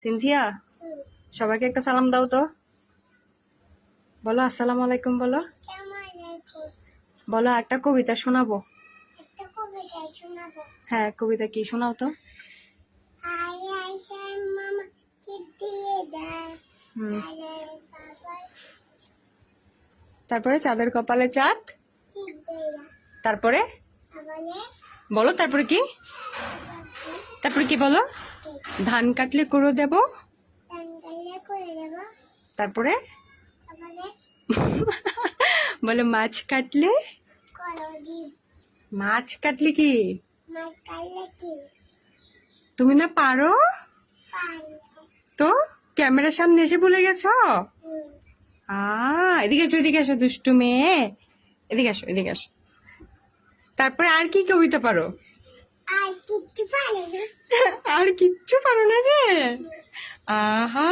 Cynthia, সবাইকে একটা সালাম দাও তো। বলো আসসালামু আলাইকুম। বলো বলো একটা কবিতা শোনাবো। হ্যাঁ, কবিতা কি শোনাও তো। হুম। তারপরে চাঁদের কপালে চাঁদ। তারপরে বলো, তারপরে কি? তারপরে কি বলো? ধান কাটলে কুড়ো দেব। তারপরে বলো মাছ কাটলে। মাছ কাটলে কি? তুমি না পারো তো? ক্যামেরার সামনে এসে ভুলে গেছো? এদিকে এসো, এদিকে এসো দুষ্টু মেয়ে, এদিকে আসো, এদিকে আসো। তারপরে আর কি কবিতা পারো? আর কিচ্ছু পারো না যে? আহা,